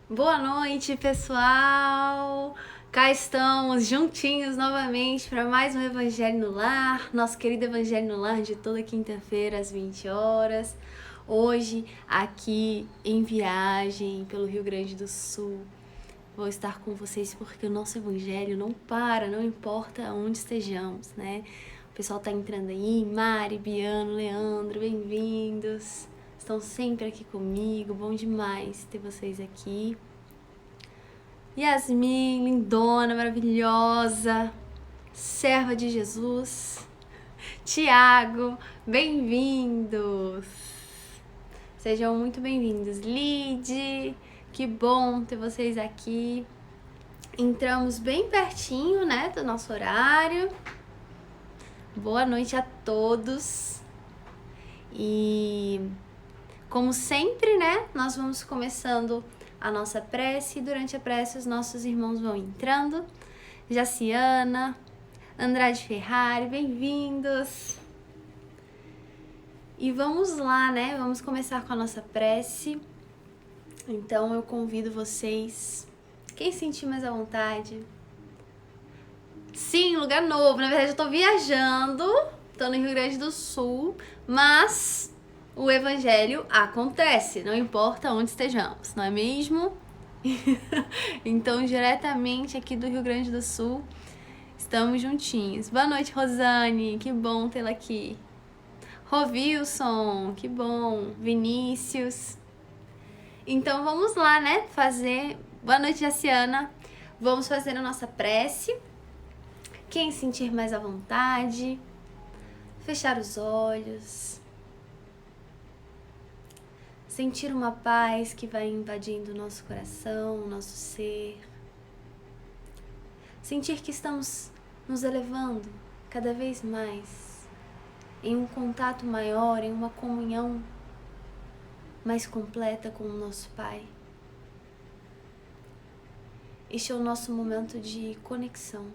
Boa noite, pessoal! Cá estamos juntinhos novamente para mais um Evangelho no Lar, nosso querido Evangelho no Lar de toda quinta-feira às 20 horas. Hoje, aqui em viagem pelo Rio Grande do Sul, vou estar com vocês porque o nosso Evangelho não para, não importa onde estejamos, né? O pessoal tá entrando aí, Mari, Biano, Leandro, bem-vindos! Estão sempre aqui comigo, bom demais ter vocês aqui. Yasmin, lindona, maravilhosa, serva de Jesus. Tiago, bem-vindos. Sejam muito bem-vindos. Lide, que bom ter vocês aqui. Entramos bem pertinho, né, do nosso horário. Boa noite a todos. E como sempre, né, nós vamos começando a nossa prece e durante a prece os nossos irmãos vão entrando. Jaciana, Andrade Ferrari, bem-vindos! E vamos lá, né, vamos começar com a nossa prece. Então eu convido vocês, quem sentir mais à vontade. Sim, lugar novo, na verdade eu tô viajando, tô no Rio Grande do Sul, mas o Evangelho acontece, não importa onde estejamos, não é mesmo? Então, diretamente aqui do Rio Grande do Sul, estamos juntinhos. Boa noite, Rosane, que bom tê-la aqui. Rovilson, que bom. Vinícius. Então, vamos lá, né, fazer... Boa noite, Jaciana. Vamos fazer a nossa prece. Quem sentir mais à vontade, fechar os olhos... Sentir uma paz que vai invadindo o nosso coração, o nosso ser. Sentir que estamos nos elevando cada vez mais em um contato maior, em uma comunhão mais completa com o nosso Pai. Este é o nosso momento de conexão.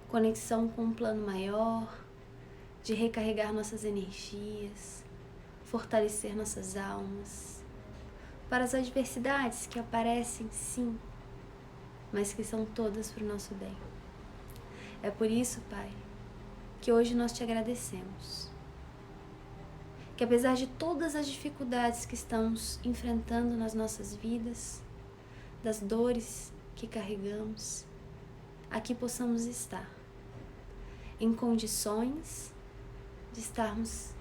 Conexão com um plano maior, de recarregar nossas energias, fortalecer nossas almas para as adversidades que aparecem, sim, mas que são todas para o nosso bem. É por isso, Pai, que hoje nós te agradecemos. Que apesar de todas as dificuldades que estamos enfrentando nas nossas vidas, das dores que carregamos, aqui possamos estar em condições de estarmos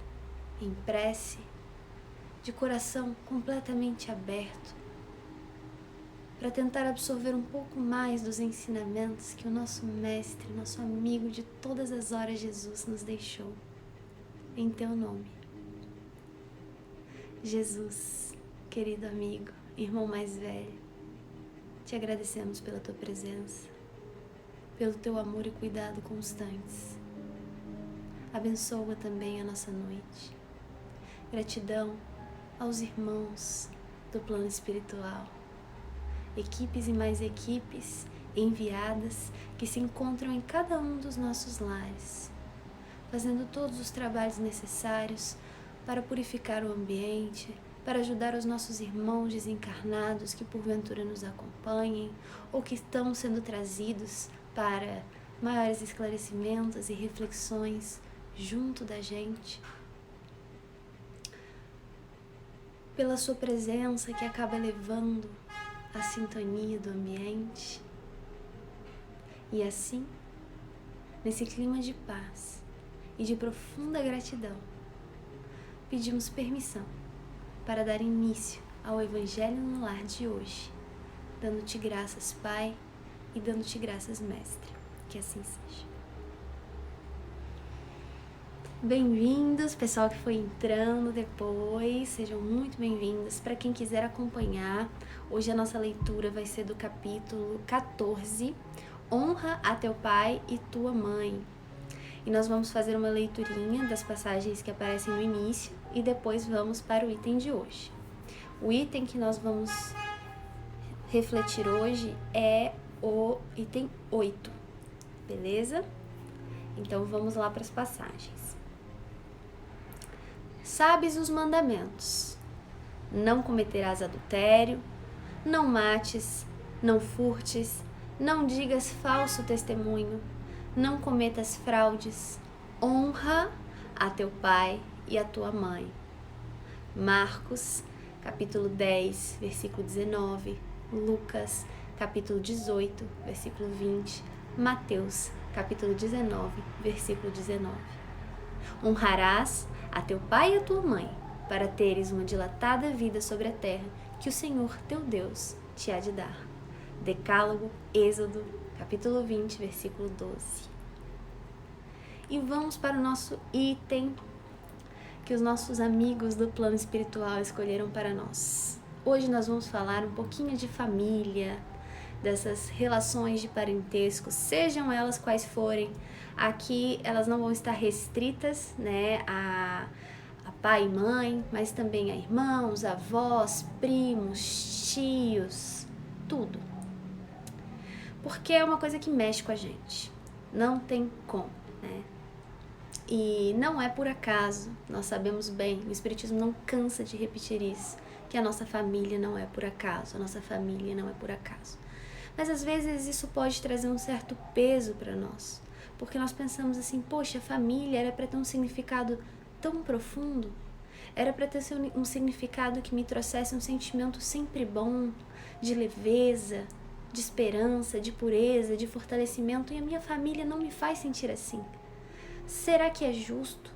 em prece, de coração completamente aberto, para tentar absorver um pouco mais dos ensinamentos que o nosso Mestre, nosso amigo de todas as horas, Jesus, nos deixou. Em teu nome. Jesus, querido amigo, irmão mais velho, te agradecemos pela tua presença, pelo teu amor e cuidado constantes. Abençoa também a nossa noite. Gratidão aos irmãos do plano espiritual, equipes e mais equipes enviadas que se encontram em cada um dos nossos lares, fazendo todos os trabalhos necessários para purificar o ambiente, para ajudar os nossos irmãos desencarnados que porventura nos acompanhem ou que estão sendo trazidos para maiores esclarecimentos e reflexões junto da gente. Pela sua presença que acaba elevando a sintonia do ambiente. E assim, nesse clima de paz e de profunda gratidão, pedimos permissão para dar início ao Evangelho no Lar de hoje, dando-te graças, Pai, e dando-te graças, Mestre. Que assim seja. Bem-vindos, pessoal que foi entrando depois, sejam muito bem-vindos. Para quem quiser acompanhar, hoje a nossa leitura vai ser do capítulo 14, Honra a teu pai e tua mãe. E nós vamos fazer uma leiturinha das passagens que aparecem no início e depois vamos para o item de hoje. O item que nós vamos refletir hoje é o item 8, beleza? Então vamos lá para as passagens. Sabes os mandamentos: não cometerás adultério, Não mates, não furtes, não digas falso testemunho, não cometas fraudes, honra a teu pai e a tua mãe. Marcos, capítulo 10, versículo 19, Lucas, capítulo 18, versículo 20, Mateus, capítulo 19, versículo 19. Honrarás a teu pai e a tua mãe, para teres uma dilatada vida sobre a terra que o Senhor teu Deus te há de dar. Decálogo, Êxodo, capítulo 20, versículo 12. E vamos para o nosso item que os nossos amigos do plano espiritual escolheram para nós. Hoje nós vamos falar um pouquinho de família, dessas relações de parentesco, sejam elas quais forem. Aqui elas não vão estar restritas, né, a pai e mãe, mas também a irmãos, avós, primos, tios, tudo. Porque é uma coisa que mexe com a gente, não tem como, né? E não é por acaso, nós sabemos bem, o Espiritismo não cansa de repetir isso, que a nossa família não é por acaso, a nossa família não é por acaso. Mas às vezes isso pode trazer um certo peso para nós, porque nós pensamos assim, poxa, a família era para ter um significado tão profundo, era para ter um significado que me trouxesse um sentimento sempre bom, de leveza, de esperança, de pureza, de fortalecimento, e a minha família não me faz sentir assim. Será que é justo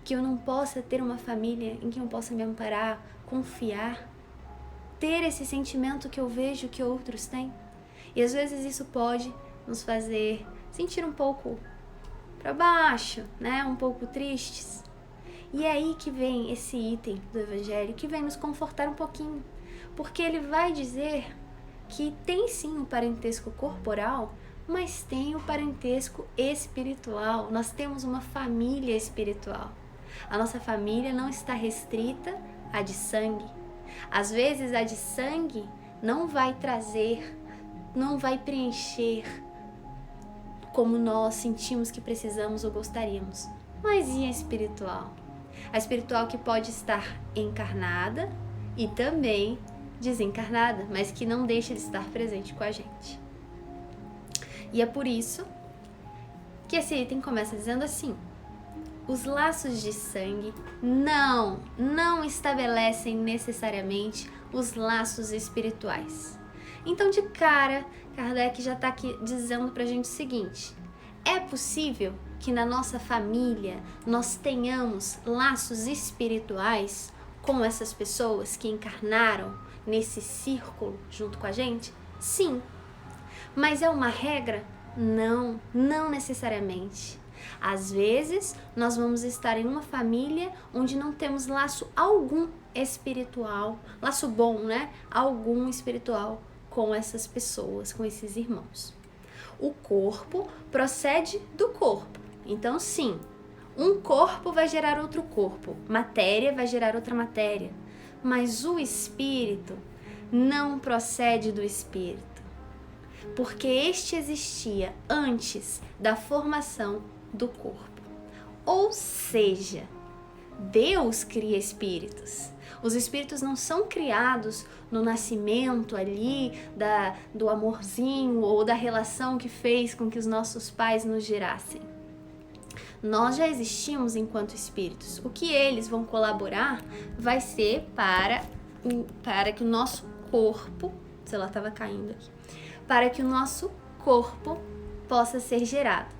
que eu não possa ter uma família em que eu possa me amparar, confiar, ter esse sentimento que eu vejo que outros têm? E às vezes isso pode nos fazer sentir um pouco para baixo, né? Um pouco tristes. E é aí que vem esse item do Evangelho, que vem nos confortar um pouquinho, porque ele vai dizer que tem sim o parentesco corporal, mas tem o parentesco espiritual. Nós temos uma família espiritual. A nossa família não está restrita à de sangue. Às vezes a de sangue não vai trazer, não vai preencher como nós sentimos que precisamos ou gostaríamos. Mas e a espiritual? A espiritual que pode estar encarnada e também desencarnada, mas que não deixa de estar presente com a gente. E é por isso que esse item começa dizendo assim: os laços de sangue não estabelecem necessariamente os laços espirituais. Então, de cara, Kardec já está aqui dizendo pra gente o seguinte: é possível que na nossa família nós tenhamos laços espirituais com essas pessoas que encarnaram nesse círculo junto com a gente? Sim. Mas é uma regra? Não necessariamente. Às vezes, nós vamos estar em uma família onde não temos laço algum espiritual, laço bom, né? Algum espiritual com essas pessoas, com esses irmãos. O corpo procede do corpo. Então, sim, um corpo vai gerar outro corpo, matéria vai gerar outra matéria, mas o espírito não procede do espírito, porque este existia antes da formação do corpo. Ou seja, Deus cria espíritos. Os espíritos não são criados no nascimento ali do amorzinho ou da relação que fez com que os nossos pais nos gerassem. Nós já existimos enquanto espíritos. O que eles vão colaborar vai ser para que o nosso corpo, sei lá, estava caindo aqui, para que o nosso corpo possa ser gerado.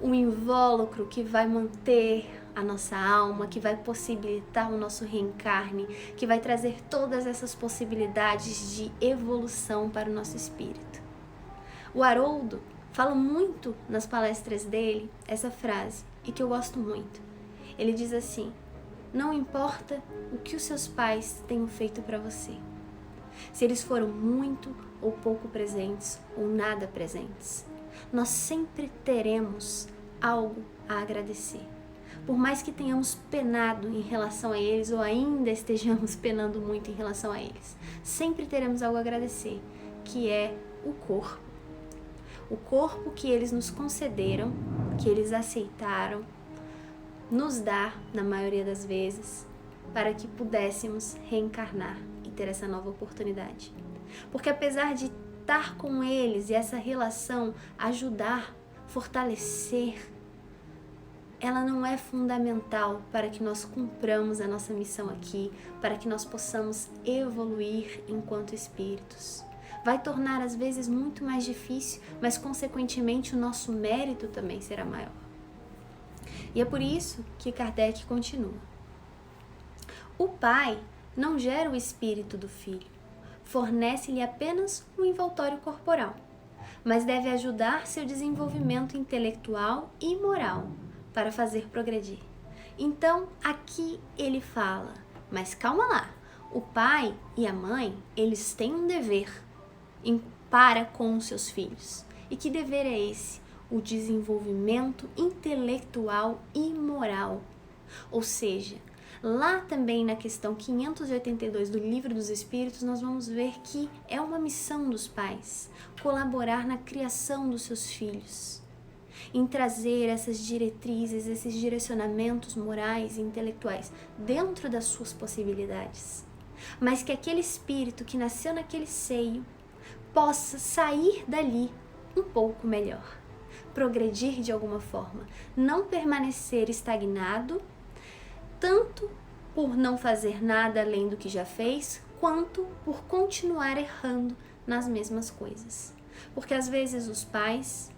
Um invólucro que vai manter a nossa alma, que vai possibilitar o nosso reencarne, que vai trazer todas essas possibilidades de evolução para o nosso espírito. O Haroldo fala muito nas palestras dele essa frase, e que eu gosto muito. Ele diz assim: não importa o que os seus pais tenham feito para você, se eles foram muito ou pouco presentes ou nada presentes, nós sempre teremos algo a agradecer. Por mais que tenhamos penado em relação a eles ou ainda estejamos penando muito em relação a eles, sempre teremos algo a agradecer, que é o corpo. O corpo que eles nos concederam, que eles aceitaram nos dar, na maioria das vezes, para que pudéssemos reencarnar e ter essa nova oportunidade. Porque apesar de estar com eles e essa relação ajudar, fortalecer, ela não é fundamental para que nós cumpramos a nossa missão aqui, para que nós possamos evoluir enquanto espíritos. Vai tornar às vezes muito mais difícil, mas consequentemente o nosso mérito também será maior. E é por isso que Kardec continua. O pai não gera o espírito do filho, fornece-lhe apenas um envoltório corporal, mas deve ajudar seu desenvolvimento intelectual e moral para fazer progredir. Então, aqui ele fala, mas calma lá, o pai e a mãe, eles têm um dever para com os seus filhos. E que dever é esse? O desenvolvimento intelectual e moral. Ou seja, lá também na questão 582 do Livro dos Espíritos, nós vamos ver que é uma missão dos pais colaborar na criação dos seus filhos, em trazer essas diretrizes, esses direcionamentos morais e intelectuais dentro das suas possibilidades. Mas que aquele espírito que nasceu naquele seio possa sair dali um pouco melhor, progredir de alguma forma, não permanecer estagnado, tanto por não fazer nada além do que já fez, quanto por continuar errando nas mesmas coisas. Porque às vezes os pais,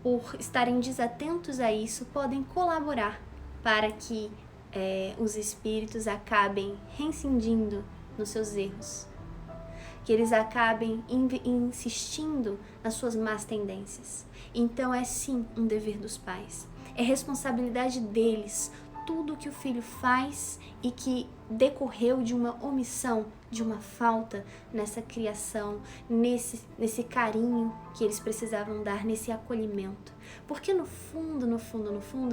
por estarem desatentos a isso, podem colaborar para que os espíritos acabem reincidindo nos seus erros, que eles acabem insistindo nas suas más tendências. Então é sim um dever dos pais, é responsabilidade deles tudo o que o filho faz e que decorreu de uma omissão, de uma falta nessa criação, nesse carinho que eles precisavam dar, nesse acolhimento. Porque no fundo,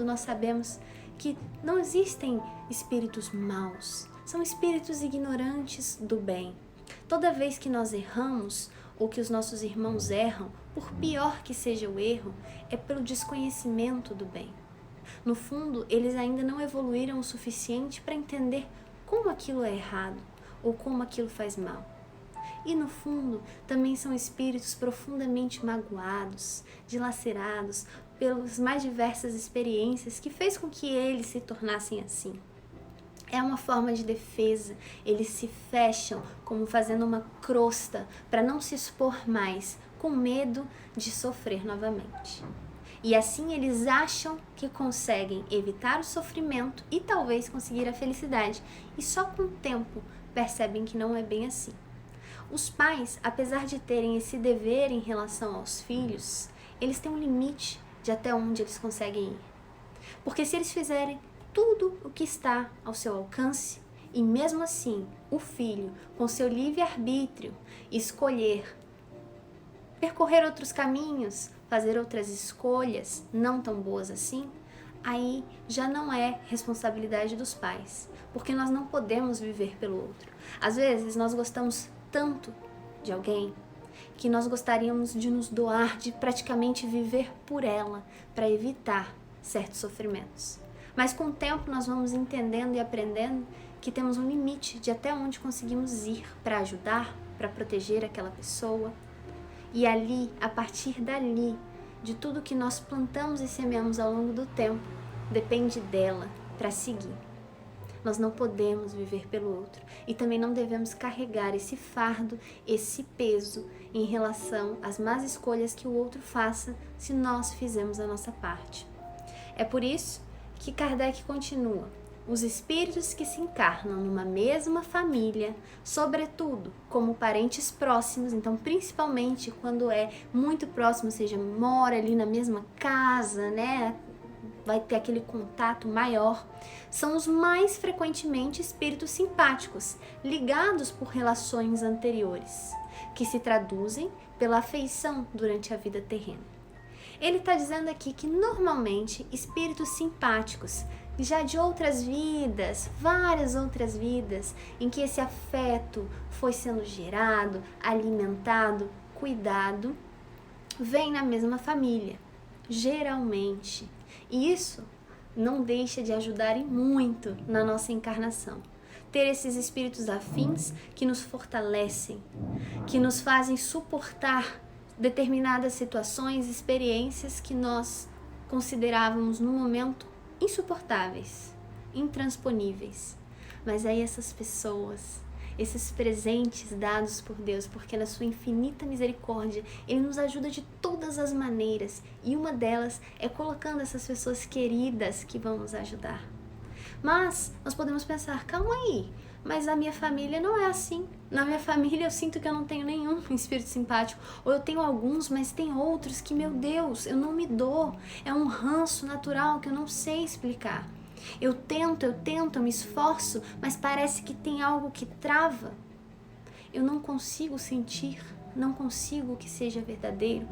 nós sabemos que não existem espíritos maus, são espíritos ignorantes do bem. Toda vez que nós erramos, ou que os nossos irmãos erram, por pior que seja o erro, é pelo desconhecimento do bem. No fundo, eles ainda não evoluíram o suficiente para entender como aquilo é errado ou como aquilo faz mal. E no fundo, também são espíritos profundamente magoados, dilacerados pelas mais diversas experiências que fez com que eles se tornassem assim. É uma forma de defesa, eles se fecham como fazendo uma crosta para não se expor mais, com medo de sofrer novamente. E assim eles acham que conseguem evitar o sofrimento e talvez conseguir a felicidade. E só com o tempo percebem que não é bem assim. Os pais, apesar de terem esse dever em relação aos filhos, eles têm um limite de até onde eles conseguem ir. Porque se eles fizerem tudo o que está ao seu alcance, e mesmo assim o filho, com seu livre-arbítrio, escolher percorrer outros caminhos, fazer outras escolhas não tão boas assim, aí já não é responsabilidade dos pais, porque nós não podemos viver pelo outro. Às vezes nós gostamos tanto de alguém que nós gostaríamos de nos doar, de praticamente viver por ela, para evitar certos sofrimentos. Mas com o tempo nós vamos entendendo e aprendendo que temos um limite de até onde conseguimos ir para ajudar, para proteger aquela pessoa. E ali, a partir dali, de tudo que nós plantamos e semeamos ao longo do tempo, depende dela para seguir. Nós não podemos viver pelo outro e também não devemos carregar esse fardo, esse peso em relação às más escolhas que o outro faça se nós fizermos a nossa parte. É por isso que Kardec continua. Os espíritos que se encarnam numa mesma família, sobretudo como parentes próximos, então principalmente quando é muito próximo, ou seja, mora ali na mesma casa, né? Vai ter aquele contato maior, são os mais frequentemente espíritos simpáticos, ligados por relações anteriores, que se traduzem pela afeição durante a vida terrena. Ele está dizendo aqui que normalmente espíritos simpáticos, já de outras vidas, várias outras vidas, em que esse afeto foi sendo gerado, alimentado, cuidado, vem na mesma família, geralmente. E isso não deixa de ajudar e muito na nossa encarnação. ter esses espíritos afins que nos fortalecem, que nos fazem suportar determinadas situações, experiências que nós considerávamos no momento insuportáveis, intransponíveis. Mas aí essas pessoas, esses presentes dados por Deus, porque na sua infinita misericórdia, Ele nos ajuda de todas as maneiras, e uma delas é colocando essas pessoas queridas que vão nos ajudar. Mas nós podemos pensar, calma aí, mas a minha família não é assim. Na minha família eu sinto que eu não tenho nenhum espírito simpático, ou eu tenho alguns, mas tem outros que, meu Deus, eu não me dou. É um ranço natural que eu não sei explicar. Eu tento, eu me esforço, mas parece que tem algo que trava. Eu não consigo sentir, não consigo que seja verdadeiro.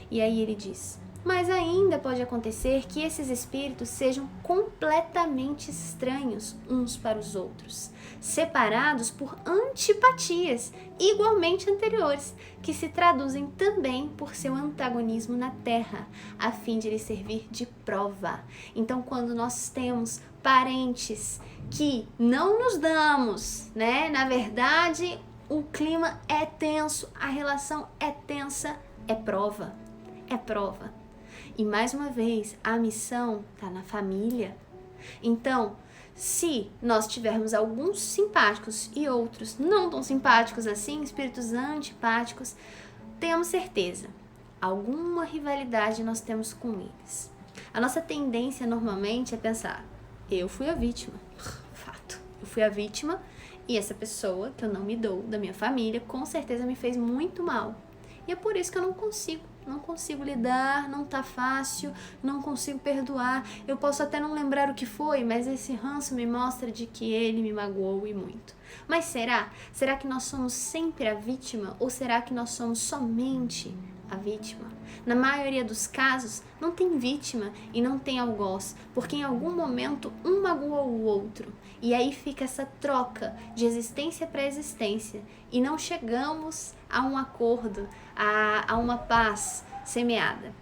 E aí ele diz, mas ainda pode acontecer que esses espíritos sejam completamente estranhos uns para os outros, separados por antipatias igualmente anteriores, que se traduzem também por seu antagonismo na Terra, a fim de lhe servir de prova. Então, quando nós temos parentes que não nos damos, né? Na verdade, o clima é tenso, a relação é tensa, é prova. É prova. E mais uma vez, a missão está na família. Então, se nós tivermos alguns simpáticos e outros não tão simpáticos assim, espíritos antipáticos, temos certeza, alguma rivalidade nós temos com eles. A nossa tendência normalmente é pensar, eu fui a vítima. Fato. Eu fui a vítima e essa pessoa que eu não me dou da minha família com certeza me fez muito mal. E é por isso que eu não consigo lidar, não tá fácil, não consigo perdoar. Eu posso até não lembrar o que foi, mas esse ranço me mostra de que ele me magoou e muito. Mas será? Será que nós somos sempre a vítima ou será que nós somos somente a vítima? Na maioria dos casos, não tem vítima e não tem algoz, porque em algum momento um magoou o outro. E aí fica essa troca de existência para existência e não chegamos a um acordo, a uma paz semeada.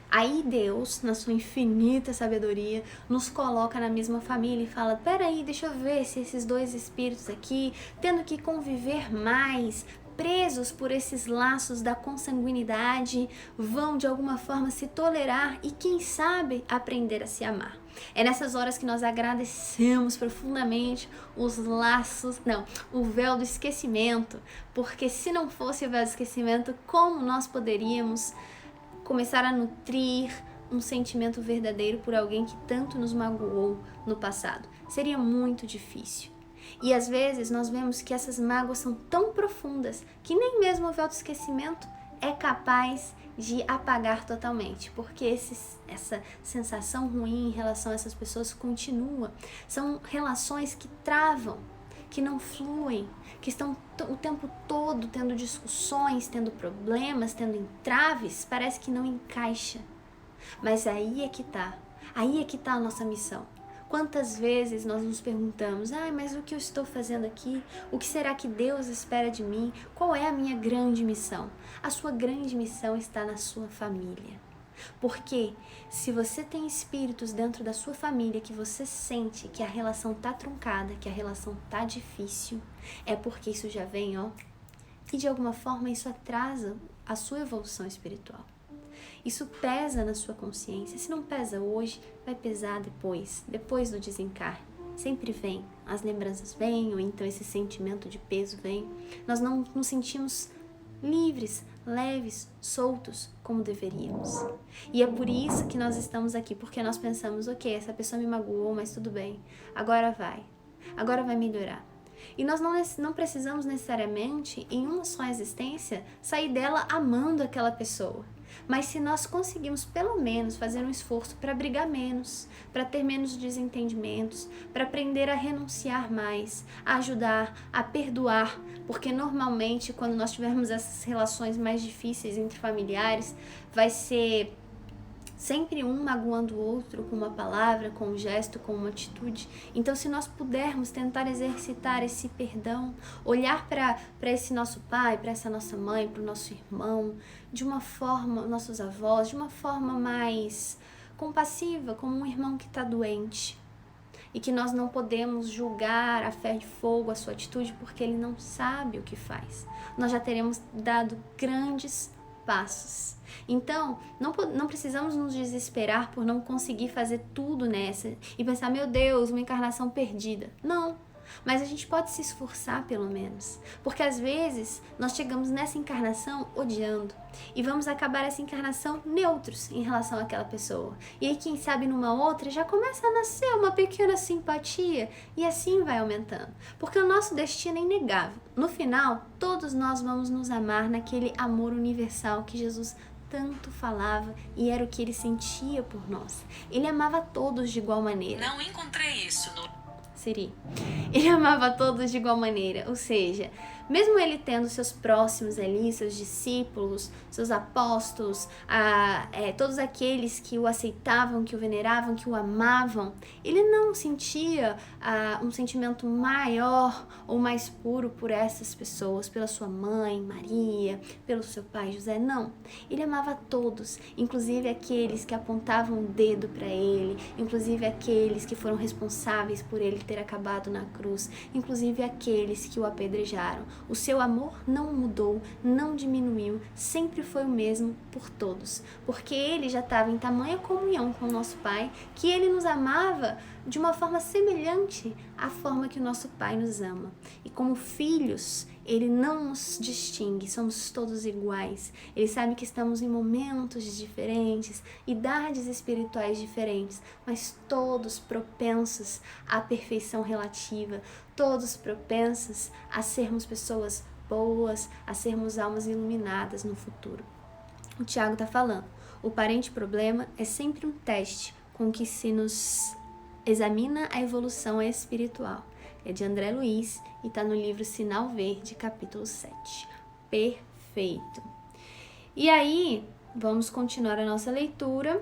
Aí Deus, na sua infinita sabedoria, nos coloca na mesma família e fala, peraí, deixa eu ver se esses dois espíritos aqui, tendo que conviver mais, presos por esses laços da consanguinidade, vão de alguma forma se tolerar e quem sabe aprender a se amar. É nessas horas que nós agradecemos profundamente o véu do esquecimento, porque se não fosse o véu do esquecimento, como nós poderíamos começar a nutrir um sentimento verdadeiro por alguém que tanto nos magoou no passado? Seria muito difícil. E às vezes nós vemos que essas mágoas são tão profundas que nem mesmo o véu do esquecimento é capaz de apagar totalmente, porque essa sensação ruim em relação a essas pessoas continua. São relações que travam, que não fluem, que estão o tempo todo tendo discussões, tendo problemas, tendo entraves, parece que não encaixa. Mas aí é que tá a nossa missão. Quantas vezes nós nos perguntamos, mas o que eu estou fazendo aqui? O que será que Deus espera de mim? Qual é a minha grande missão? A sua grande missão está na sua família. Porque se você tem espíritos dentro da sua família que você sente que a relação tá truncada, que a relação tá difícil, é porque isso já vem, e de alguma forma isso atrasa a sua evolução espiritual. Isso pesa na sua consciência. Se não pesa hoje, vai pesar depois do desencarne. Sempre vem, as lembranças vêm, ou então esse sentimento de peso vem. Nós não nos sentimos livres, leves, soltos como deveríamos. E é por isso que nós estamos aqui, porque nós pensamos, ok, essa pessoa me magoou, mas tudo bem, agora vai melhorar. E nós não precisamos necessariamente, em uma só existência, sair dela amando aquela pessoa. Mas se nós conseguimos pelo menos fazer um esforço para brigar menos, para ter menos desentendimentos, para aprender a renunciar mais, a ajudar, a perdoar, porque normalmente quando nós tivermos essas relações mais difíceis entre familiares, vai ser sempre um magoando o outro com uma palavra, com um gesto, com uma atitude. Então, se nós pudermos tentar exercitar esse perdão, olhar para esse nosso pai, para essa nossa mãe, para o nosso irmão, de uma forma, nossos avós, de uma forma mais compassiva, como um irmão que está doente. e que nós não podemos julgar a ferro e fogo, a sua atitude, porque ele não sabe o que faz. Nós já teremos dado grandes passos. Então, não precisamos nos desesperar por não conseguir fazer tudo nessa e pensar, meu Deus, uma encarnação perdida. Não. Mas a gente pode se esforçar pelo menos, porque às vezes nós chegamos nessa encarnação odiando e vamos acabar essa encarnação neutros em relação àquela pessoa. E aí quem sabe numa outra já começa a nascer uma pequena simpatia e assim vai aumentando, porque o nosso destino é inegável. No final, todos nós vamos nos amar naquele amor universal que Jesus tanto falava e era o que ele sentia por nós. Ele amava todos de igual maneira. Não encontrei isso no... Siri. Ele amava todos de igual maneira, ou seja, mesmo ele tendo seus próximos ali, seus discípulos, seus apóstolos, todos aqueles que o aceitavam, que o veneravam, que o amavam, ele não sentia um sentimento maior ou mais puro por essas pessoas, pela sua mãe, Maria, pelo seu pai, José, não. Ele amava todos, inclusive aqueles que apontavam o dedo para ele, inclusive aqueles que foram responsáveis por ele ter acabado na cruz, inclusive aqueles que o apedrejaram. O seu amor não mudou, não diminuiu, sempre foi o mesmo por todos, porque ele já estava em tamanha comunhão com o nosso Pai, que ele nos amava de uma forma semelhante à forma que o nosso Pai nos ama. E como filhos, ele não nos distingue, somos todos iguais. Ele sabe que estamos em momentos diferentes, idades espirituais diferentes, mas todos propensos à perfeição relativa, todos propensos a sermos pessoas boas, a sermos almas iluminadas no futuro. O Tiago está falando, o parente problema é sempre um teste com que se nos examina a evolução espiritual. É de André Luiz e está no livro Sinal Verde, capítulo 7. Perfeito. E aí, vamos continuar a nossa leitura.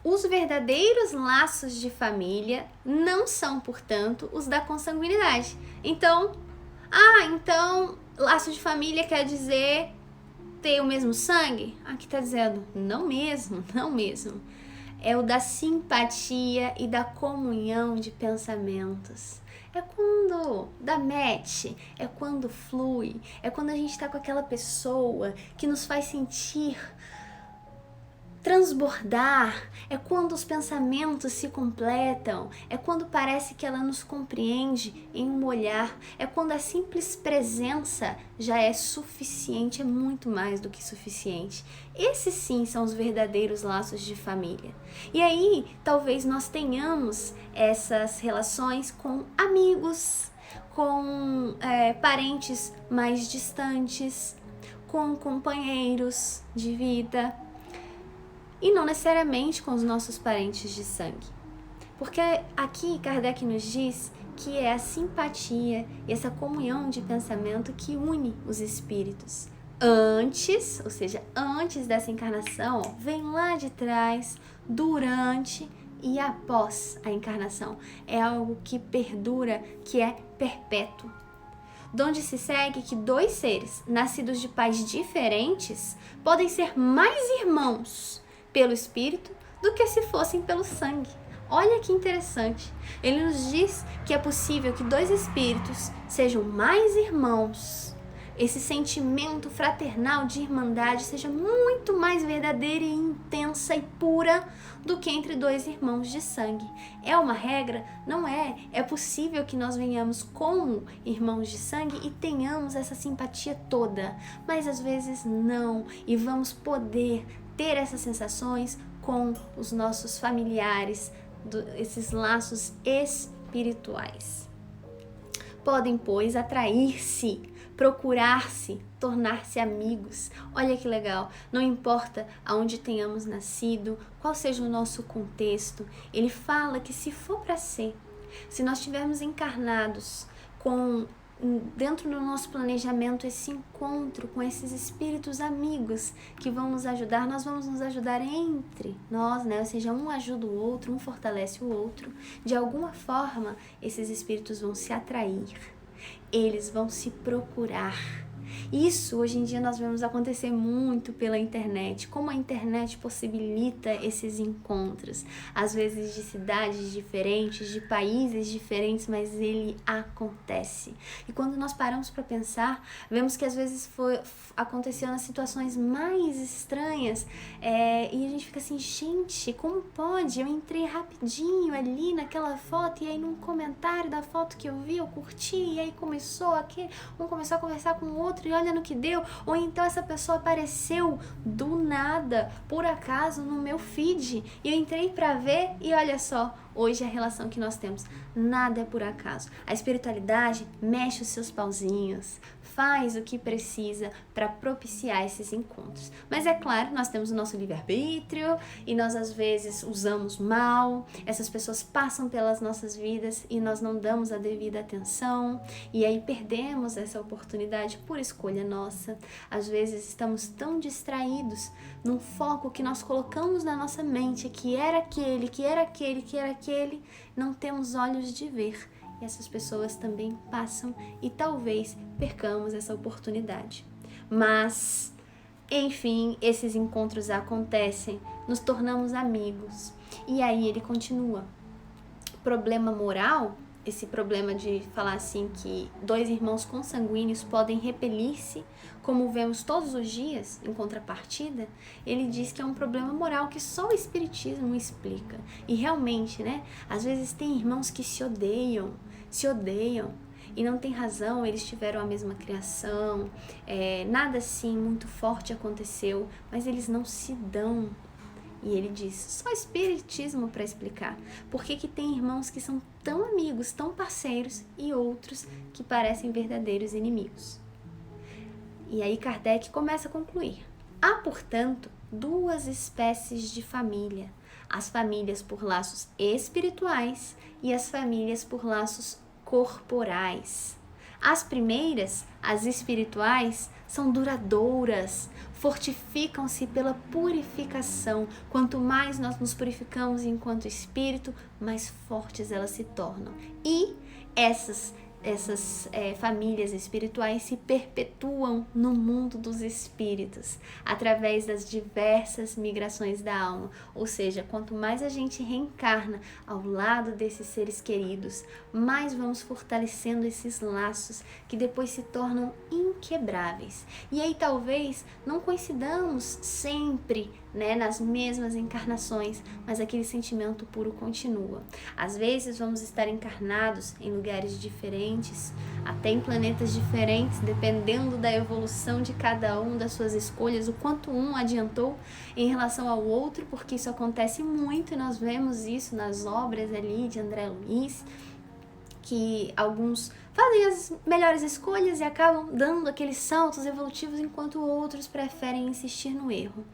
Os verdadeiros laços de família não são, portanto, os da consanguinidade. Então, laço de família quer dizer ter o mesmo sangue? Aqui está dizendo, não mesmo. É o da simpatia e da comunhão de pensamentos. É quando dá match, é quando flui, é quando a gente está com aquela pessoa que nos faz sentir transbordar, é quando os pensamentos se completam, é quando parece que ela nos compreende em um olhar, é quando a simples presença já é suficiente, é muito mais do que suficiente. Esses sim são os verdadeiros laços de família. E aí, talvez nós tenhamos essas relações com amigos, com parentes mais distantes, com companheiros de vida, e não necessariamente com os nossos parentes de sangue. Porque aqui Kardec nos diz que é a simpatia e essa comunhão de pensamento que une os espíritos. Antes, ou seja, antes dessa encarnação, vem lá de trás, durante e após a encarnação. É algo que perdura, que é perpétuo. Donde se segue que dois seres nascidos de pais diferentes podem ser mais irmãos pelo espírito do que se fossem pelo sangue. Olha que interessante. Ele nos diz que é possível que dois espíritos sejam mais irmãos. Esse sentimento fraternal de irmandade seja muito mais verdadeira e intensa e pura do que entre dois irmãos de sangue. É uma regra? Não é. É possível que nós venhamos como irmãos de sangue e tenhamos essa simpatia toda, mas às vezes não, e vamos poder ter essas sensações com os nossos familiares, esses laços espirituais. Podem, pois, atrair-se, procurar-se, tornar-se amigos. Olha que legal, não importa aonde tenhamos nascido, qual seja o nosso contexto, ele fala que se for para ser, se nós estivermos encarnados com dentro do nosso planejamento esse encontro com esses espíritos amigos que vão nos ajudar, nós vamos nos ajudar entre nós, né? Ou seja, um ajuda o outro, um fortalece o outro. De alguma forma, esses espíritos vão se atrair, eles vão se procurar. Isso, hoje em dia, nós vemos acontecer muito pela internet. Como a internet possibilita esses encontros. Às vezes de cidades diferentes, de países diferentes, mas ele acontece. E quando nós paramos para pensar, vemos que às vezes aconteceu nas situações mais estranhas. E a gente fica assim, gente, como pode? Eu entrei rapidinho ali naquela foto e aí num comentário da foto que eu vi, eu curti e aí um começou a conversar com o outro e olha no que deu. Ou então essa pessoa apareceu do nada, por acaso, no meu feed e eu entrei pra ver e olha só, hoje a relação que nós temos, nada é por acaso. A espiritualidade mexe os seus pauzinhos, faz o que precisa para propiciar esses encontros. Mas é claro, nós temos o nosso livre-arbítrio e nós às vezes usamos mal, essas pessoas passam pelas nossas vidas e nós não damos a devida atenção e aí perdemos essa oportunidade por escolha nossa. Às vezes estamos tão distraídos num foco que nós colocamos na nossa mente que era aquele, não temos olhos de ver. E essas pessoas também passam e talvez percamos essa oportunidade. Mas, enfim, esses encontros acontecem, nos tornamos amigos. E aí ele continua. Problema moral, esse problema de falar assim que dois irmãos consanguíneos podem repelir-se, como vemos todos os dias, em contrapartida, ele diz que é um problema moral que só o Espiritismo explica. E realmente, né, às vezes tem irmãos que se odeiam, e não tem razão, eles tiveram a mesma criação, nada assim muito forte aconteceu, mas eles não se dão. E ele diz, só Espiritismo para explicar. Por que tem irmãos que são tão amigos, tão parceiros, e outros que parecem verdadeiros inimigos? E aí Kardec começa a concluir. Há, portanto, duas espécies de família. As famílias por laços espirituais e as famílias por laços corporais. As primeiras, as espirituais, são duradouras, fortificam-se pela purificação. Quanto mais nós nos purificamos enquanto espírito, mais fortes elas se tornam. E essas famílias espirituais se perpetuam no mundo dos espíritos, através das diversas migrações da alma. Ou seja, quanto mais a gente reencarna ao lado desses seres queridos, mais vamos fortalecendo esses laços que depois se tornam inquebráveis. E aí talvez não coincidamos sempre, né, nas mesmas encarnações, mas aquele sentimento puro continua. Às vezes vamos estar encarnados em lugares diferentes, até em planetas diferentes, dependendo da evolução de cada um, das suas escolhas, o quanto um adiantou em relação ao outro, porque isso acontece muito e nós vemos isso nas obras ali de André Luiz, que alguns fazem as melhores escolhas e acabam dando aqueles saltos evolutivos, enquanto outros preferem insistir no erro.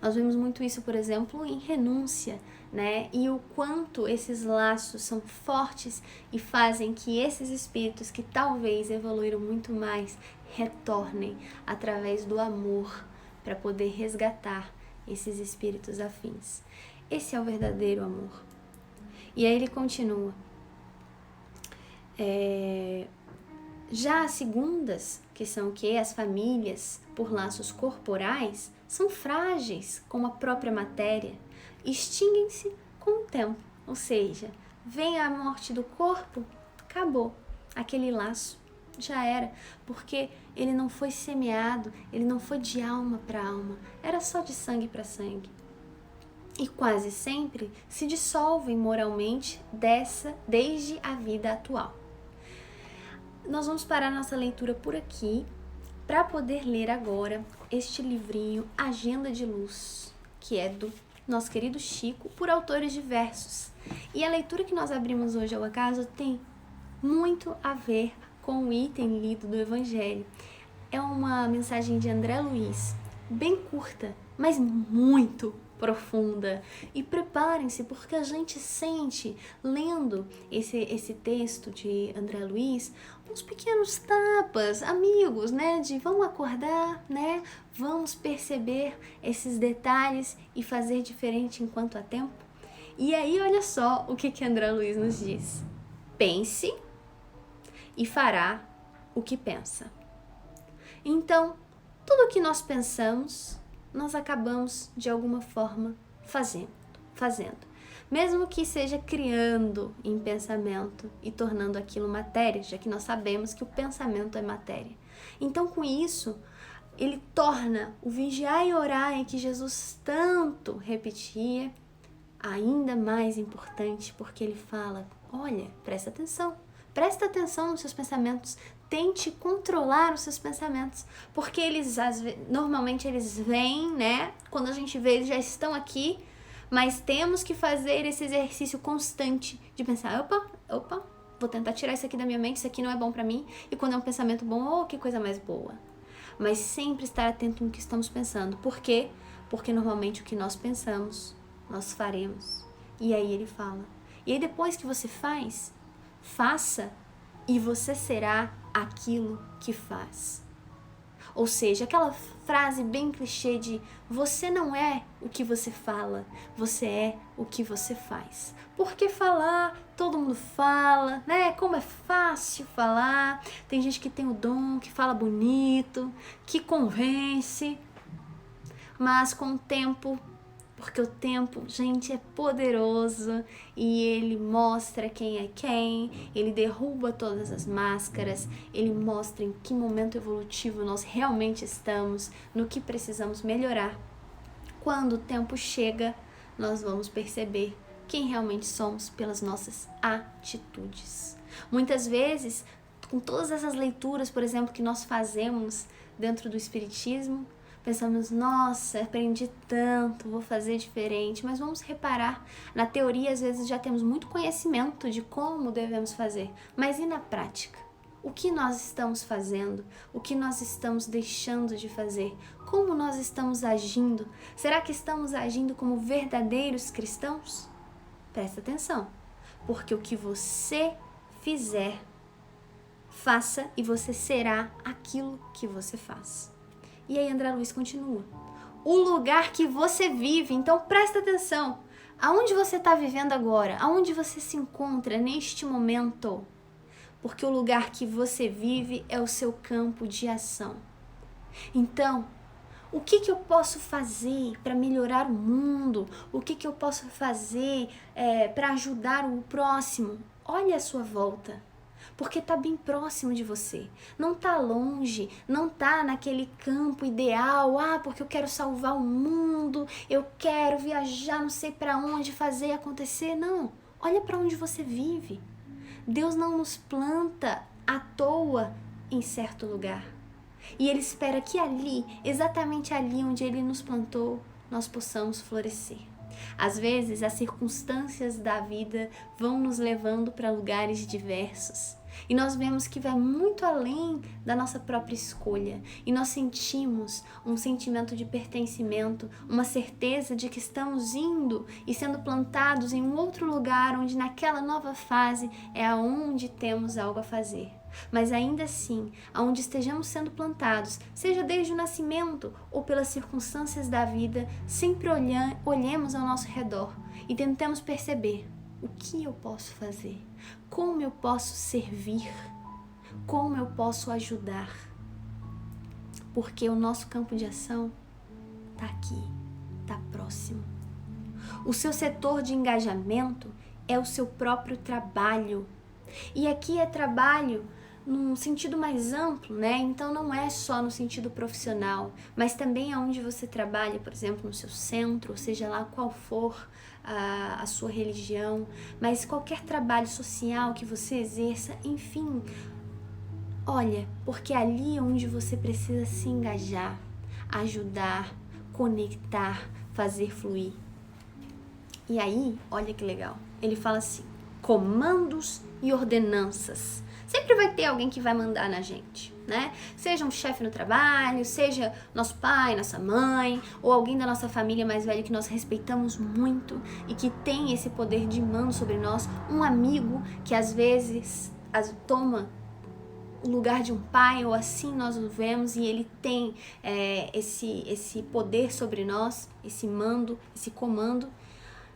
Nós vemos muito isso, por exemplo, em Renúncia, né? E o quanto esses laços são fortes e fazem que esses espíritos que talvez evoluíram muito mais retornem através do amor para poder resgatar esses espíritos afins. Esse é o verdadeiro amor. E aí ele continua. Já as segundas, que são o quê? As famílias por laços corporais, são frágeis como a própria matéria, extinguem-se com o tempo, ou seja, vem a morte do corpo, acabou, aquele laço já era, porque ele não foi semeado, ele não foi de alma para alma, era só de sangue para sangue. E quase sempre se dissolvem moralmente desde a vida atual. Nós vamos parar nossa leitura por aqui para poder ler agora este livrinho Agenda de Luz, que é do nosso querido Chico, por autores diversos. E a leitura que nós abrimos hoje ao acaso tem muito a ver com o item lido do Evangelho. É uma mensagem de André Luiz, bem curta, mas muito profunda. E preparem-se, porque a gente sente, lendo esse texto de André Luiz, uns pequenos tapas, amigos, né? De vamos acordar, né? Vamos perceber esses detalhes e fazer diferente enquanto há tempo. E aí, olha só o que André Luiz nos diz. Pense e fará o que pensa. Então, tudo que nós pensamos, nós acabamos de alguma forma fazendo. Mesmo que seja criando em pensamento e tornando aquilo matéria, já que nós sabemos que o pensamento é matéria. Então, com isso, ele torna o vigiar e orar em que Jesus tanto repetia ainda mais importante, porque ele fala, olha, presta atenção nos seus pensamentos, tente controlar os seus pensamentos, porque normalmente eles vêm, né, quando a gente vê, eles já estão aqui, mas temos que fazer esse exercício constante de pensar, opa, vou tentar tirar isso aqui da minha mente, isso aqui não é bom pra mim, e quando é um pensamento bom, que coisa mais boa. Mas sempre estar atento no que estamos pensando. Por quê? Porque normalmente o que nós pensamos, nós faremos. E aí ele fala. E aí depois que você faz, faça e você será aquilo que faz. Ou seja, aquela frase bem clichê de você não é o que você fala, você é o que você faz. Porque falar, todo mundo fala, né? Como é fácil falar. Tem gente que tem o dom, que fala bonito, que convence. Mas com o tempo, porque o tempo, gente, é poderoso e ele mostra quem é quem, ele derruba todas as máscaras, ele mostra em que momento evolutivo nós realmente estamos, no que precisamos melhorar. Quando o tempo chega, nós vamos perceber quem realmente somos pelas nossas atitudes. Muitas vezes, com todas essas leituras, por exemplo, que nós fazemos dentro do Espiritismo, pensamos, nossa, aprendi tanto, vou fazer diferente, mas vamos reparar, na teoria às vezes já temos muito conhecimento de como devemos fazer, mas e na prática? O que nós estamos fazendo? O que nós estamos deixando de fazer? Como nós estamos agindo? Será que estamos agindo como verdadeiros cristãos? Presta atenção, porque o que você fizer, faça e você será aquilo que você faz. E aí André Luiz continua. O lugar que você vive, então presta atenção. Aonde você está vivendo agora? Aonde você se encontra neste momento? Porque o lugar que você vive é o seu campo de ação. Então, o que eu posso fazer para melhorar o mundo? O que eu posso fazer para ajudar o próximo? Olha a sua volta. Porque está bem próximo de você, não está longe, não está naquele campo ideal, porque eu quero salvar o mundo, eu quero viajar não sei para onde, fazer acontecer, não, olha para onde você vive. Deus não nos planta à toa em certo lugar, e Ele espera que ali, exatamente ali onde Ele nos plantou, nós possamos florescer. Às vezes, as circunstâncias da vida vão nos levando para lugares diversos. E nós vemos que vai muito além da nossa própria escolha. E nós sentimos um sentimento de pertencimento, uma certeza de que estamos indo e sendo plantados em um outro lugar onde naquela nova fase é aonde temos algo a fazer. Mas ainda assim, aonde estejamos sendo plantados, seja desde o nascimento ou pelas circunstâncias da vida, sempre olhemos ao nosso redor e tentemos perceber o que eu posso fazer, como eu posso servir, como eu posso ajudar. Porque o nosso campo de ação está aqui, está próximo. O seu setor de engajamento é o seu próprio trabalho. E aqui é trabalho num sentido mais amplo, né? Então não é só no sentido profissional, mas também aonde você trabalha, por exemplo, no seu centro, ou seja lá qual for a sua religião, mas qualquer trabalho social que você exerça, enfim, olha, porque ali é onde você precisa se engajar, ajudar, conectar, fazer fluir. E aí, olha que legal, ele fala assim, comandos e ordenanças. Sempre vai ter alguém que vai mandar na gente, né? Seja um chefe no trabalho, seja nosso pai, nossa mãe, ou alguém da nossa família mais velha que nós respeitamos muito e que tem esse poder de mando sobre nós, um amigo que às vezes toma o lugar de um pai, ou assim nós o vemos, e ele tem esse poder sobre nós, esse mando, esse comando,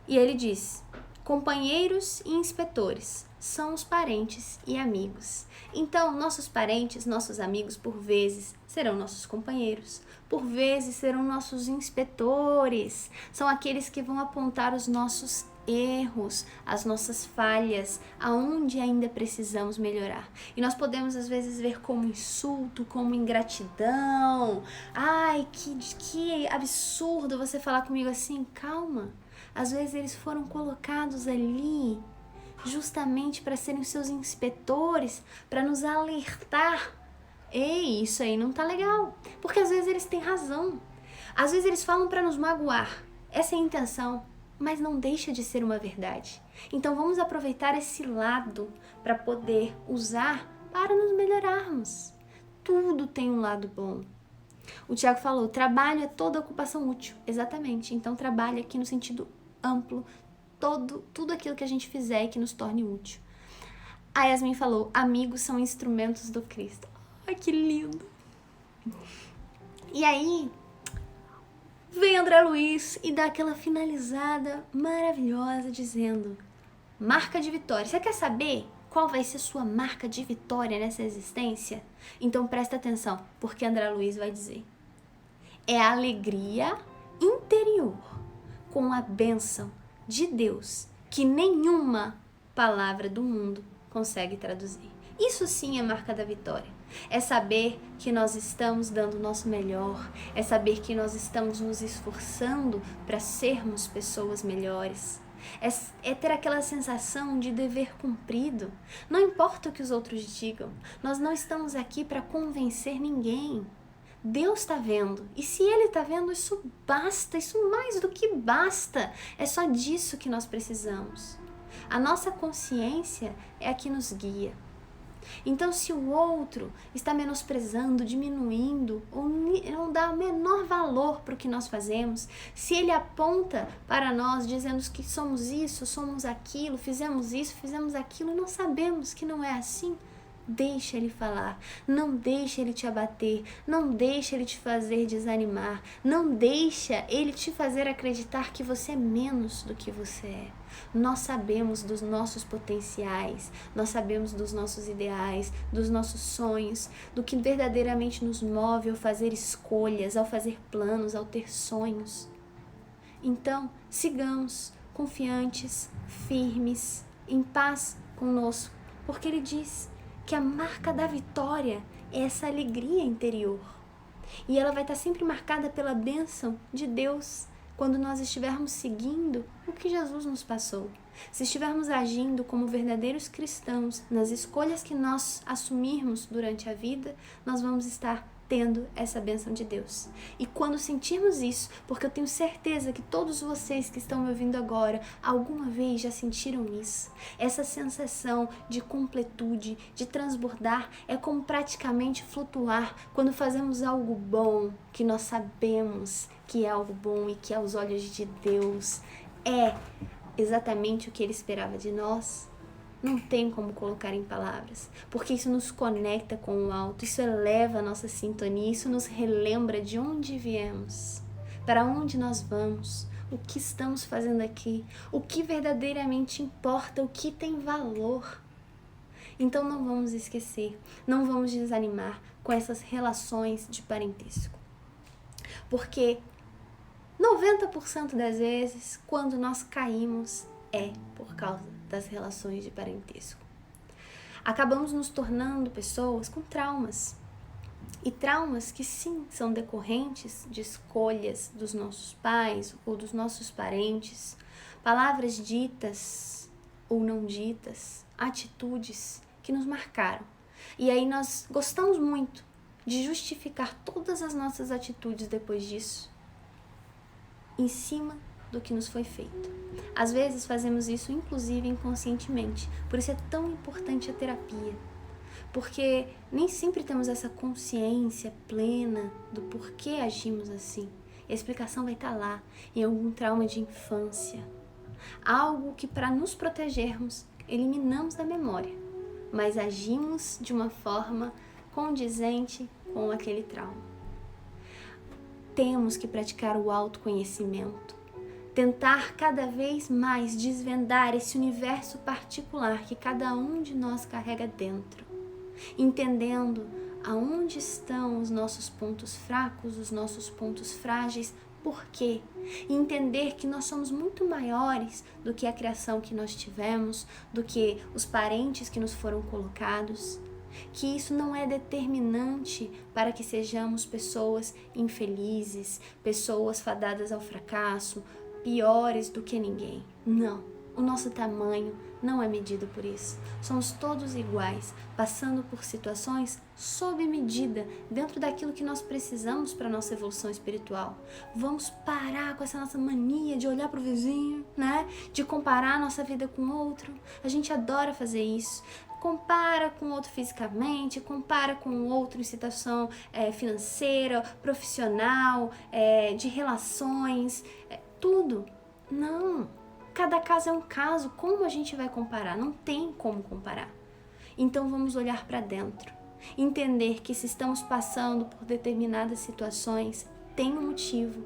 e ele diz, companheiros e inspetores, são os parentes e amigos. Então, nossos parentes, nossos amigos, por vezes, serão nossos companheiros, por vezes serão nossos inspetores, são aqueles que vão apontar os nossos erros, as nossas falhas, aonde ainda precisamos melhorar. E nós podemos às vezes ver como insulto, como ingratidão. Ai, que absurdo você falar comigo assim. Calma. Às vezes eles foram colocados ali justamente para serem os seus inspetores, para nos alertar. Ei, isso aí não tá legal. Porque às vezes eles têm razão. Às vezes eles falam para nos magoar. Essa é a intenção. Mas não deixa de ser uma verdade. Então vamos aproveitar esse lado para poder usar para nos melhorarmos. Tudo tem um lado bom. O Tiago falou, trabalho é toda ocupação útil. Exatamente. Então trabalho aqui no sentido amplo, tudo aquilo que a gente fizer e que nos torne útil. A Yasmin falou, amigos são instrumentos do Cristo. Ai, que lindo. E aí, vem André Luiz e dá aquela finalizada maravilhosa dizendo, marca de vitória. Você quer saber qual vai ser sua marca de vitória nessa existência? Então presta atenção, porque André Luiz vai dizer, é a alegria interior com a bênção de Deus que nenhuma palavra do mundo consegue traduzir. Isso sim é marca da vitória. É saber que nós estamos dando o nosso melhor, é saber que nós estamos nos esforçando para sermos pessoas melhores. É ter aquela sensação de dever cumprido. Não importa o que os outros digam, nós não estamos aqui para convencer ninguém. Deus está vendo, e se Ele está vendo, isso basta, isso mais do que basta. É só disso que nós precisamos. A nossa consciência é a que nos guia. Então, se o outro está menosprezando, diminuindo, ou não dá o menor valor para o que nós fazemos, se ele aponta para nós dizendo que somos isso, somos aquilo, fizemos isso, fizemos aquilo, e nós sabemos que não é assim, deixa ele falar, não deixa ele te abater, não deixa ele te fazer desanimar, não deixa ele te fazer acreditar que você é menos do que você é. Nós sabemos dos nossos potenciais, nós sabemos dos nossos ideais, dos nossos sonhos, do que verdadeiramente nos move ao fazer escolhas, ao fazer planos, ao ter sonhos. Então, sigamos confiantes, firmes, em paz conosco, porque Ele diz que a marca da vitória é essa alegria interior. E ela vai estar sempre marcada pela bênção de Deus, quando nós estivermos seguindo o que Jesus nos passou. Se estivermos agindo como verdadeiros cristãos nas escolhas que nós assumirmos durante a vida, nós vamos estar tendo essa bênção de Deus. E quando sentirmos isso, porque eu tenho certeza que todos vocês que estão me ouvindo agora, alguma vez já sentiram isso, essa sensação de completude, de transbordar, é como praticamente flutuar quando fazemos algo bom, que nós sabemos que é algo bom e que aos olhos de Deus é exatamente o que Ele esperava de nós. Não tem como colocar em palavras, porque isso nos conecta com o alto, isso eleva a nossa sintonia, isso nos relembra de onde viemos, para onde nós vamos, o que estamos fazendo aqui, o que verdadeiramente importa, o que tem valor. Então não vamos esquecer, não vamos desanimar com essas relações de parentesco, porque 90% das vezes, quando nós caímos, é por causa das relações de parentesco. Acabamos nos tornando pessoas com traumas. E traumas que sim, são decorrentes de escolhas dos nossos pais ou dos nossos parentes, palavras ditas ou não ditas, atitudes que nos marcaram. E aí nós gostamos muito de justificar todas as nossas atitudes depois disso, em cima do que nos foi feito. Às vezes fazemos isso inclusive inconscientemente, por isso é tão importante a terapia, porque nem sempre temos essa consciência plena do porquê agimos assim. A explicação vai estar lá, em algum trauma de infância, algo que para nos protegermos, eliminamos da memória, mas agimos de uma forma condizente com aquele trauma. Temos que praticar o autoconhecimento. tentar cada vez mais desvendar esse universo particular que cada um de nós carrega dentro, entendendo aonde estão os nossos pontos fracos, os nossos pontos frágeis. Por quê? E entender que nós somos muito maiores do que a criação que nós tivemos, do que os parentes que nos foram colocados, que isso não é determinante para que sejamos pessoas infelizes, pessoas fadadas ao fracasso, piores do que ninguém. Não. O nosso tamanho não é medido por isso. Somos todos iguais, passando por situações sob medida, dentro daquilo que nós precisamos para a nossa evolução espiritual. Vamos parar com essa nossa mania de olhar para o vizinho, né? De comparar a nossa vida com o outro. A gente adora fazer isso. Compara com o outro fisicamente, compara com o outro em situação financeira, profissional, de relações, tudo. Não. Cada caso é um caso. Como a gente vai comparar? Não tem como comparar. Então vamos olhar para dentro. Entender que se estamos passando por determinadas situações, tem um motivo.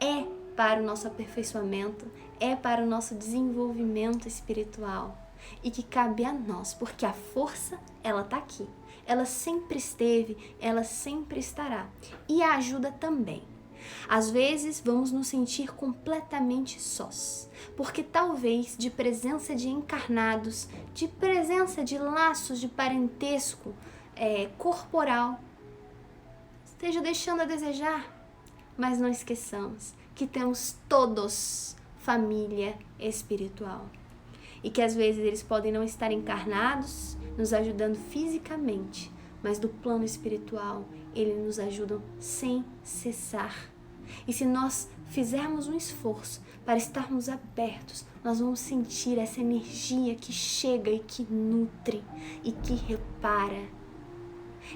É para o nosso aperfeiçoamento, é para o nosso desenvolvimento espiritual. E que cabe a nós, porque a força, ela está aqui. Ela sempre esteve, ela sempre estará. E a ajuda também. Às vezes vamos nos sentir completamente sós, porque talvez de presença de encarnados, de presença de laços de parentesco corporal, esteja deixando a desejar. Mas não esqueçamos que temos todos família espiritual e que às vezes eles podem não estar encarnados, nos ajudando fisicamente, mas do plano espiritual eles nos ajudam sem cessar. E se nós fizermos um esforço para estarmos abertos, nós vamos sentir essa energia que chega e que nutre e que repara.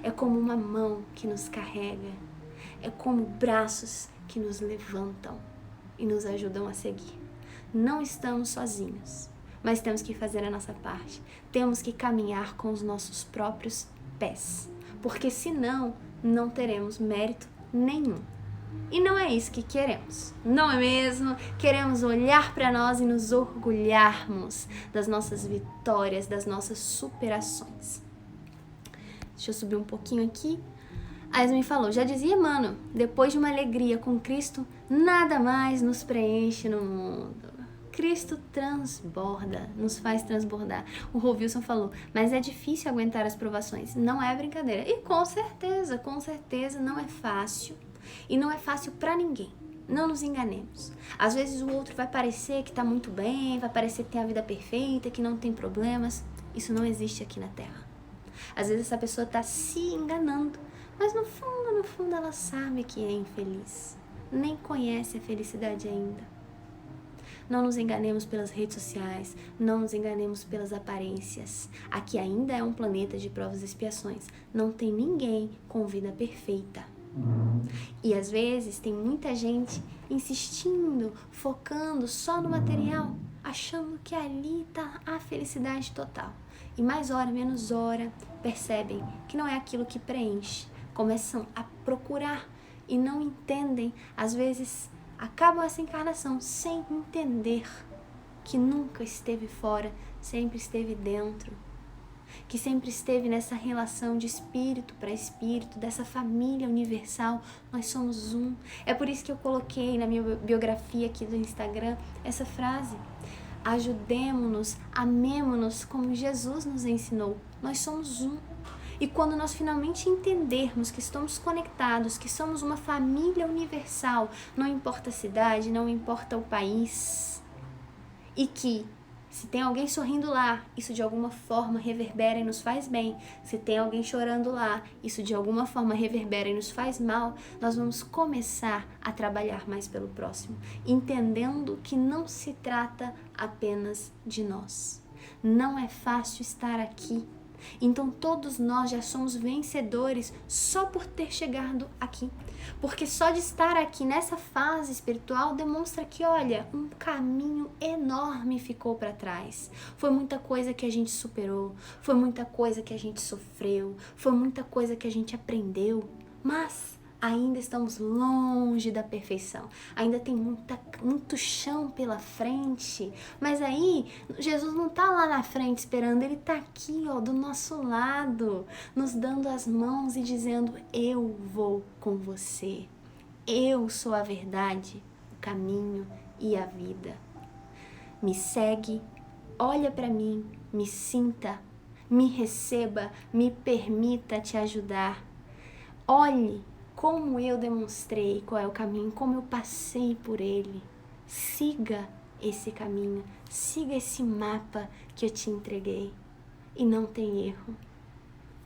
É como uma mão que nos carrega, é como braços que nos levantam e nos ajudam a seguir. Não estamos sozinhos, mas temos que fazer a nossa parte. Temos que caminhar com os nossos próprios pés, porque senão não teremos mérito nenhum. E não é isso que queremos, não é mesmo? Queremos olhar para nós e nos orgulharmos das nossas vitórias, das nossas superações. Deixa eu subir um pouquinho aqui. A Yasmin falou, já dizia Emmanuel, depois de uma alegria com Cristo, nada mais nos preenche no mundo. Cristo transborda, nos faz transbordar. O Rovilson falou, mas é difícil aguentar as provações. Não é brincadeira. E com certeza não é fácil. E não é fácil para ninguém. Não nos enganemos. Às vezes o outro vai parecer que tá muito bem, vai parecer que tem a vida perfeita, que não tem problemas. Isso não existe aqui na Terra. Às vezes essa pessoa tá se enganando, mas no fundo ela sabe que é infeliz. Nem conhece a felicidade ainda. Não nos enganemos pelas redes sociais, não nos enganemos pelas aparências. Aqui ainda é um planeta de provas e expiações. Não tem ninguém com vida perfeita. E às vezes tem muita gente insistindo, focando só no material, achando que ali está a felicidade total. E mais hora, menos hora, percebem que não é aquilo que preenche. Começam a procurar e não entendem. Às vezes acabam essa encarnação sem entender que nunca esteve fora, sempre esteve dentro. Que sempre esteve nessa relação de espírito para espírito, dessa família universal, nós somos um. É por isso que eu coloquei na minha biografia aqui do Instagram essa frase. Ajudemo-nos, amemo-nos como Jesus nos ensinou. Nós somos um. E quando nós finalmente entendermos que estamos conectados, que somos uma família universal, não importa a cidade, não importa o país, e que se tem alguém sorrindo lá, isso de alguma forma reverbera e nos faz bem. Se tem alguém chorando lá, isso de alguma forma reverbera e nos faz mal. Nós vamos começar a trabalhar mais pelo próximo, entendendo que não se trata apenas de nós. Não é fácil estar aqui. Então todos nós já somos vencedores só por ter chegado aqui. Porque só de estar aqui nessa fase espiritual demonstra que, olha, um caminho enorme ficou para trás. Foi muita coisa que a gente superou, foi muita coisa que a gente sofreu, foi muita coisa que a gente aprendeu. Mas Ainda estamos longe da perfeição. Ainda tem muito chão pela frente. Mas aí, Jesus não está lá na frente esperando. Ele está aqui, ó, do nosso lado, nos dando as mãos e dizendo: eu vou com você. Eu sou a verdade, o caminho e a vida. Me segue, olha para mim, me sinta, me receba, me permita te ajudar. Olhe como eu demonstrei qual é o caminho, como eu passei por ele. Siga esse caminho, siga esse mapa que eu te entreguei. E não tem erro.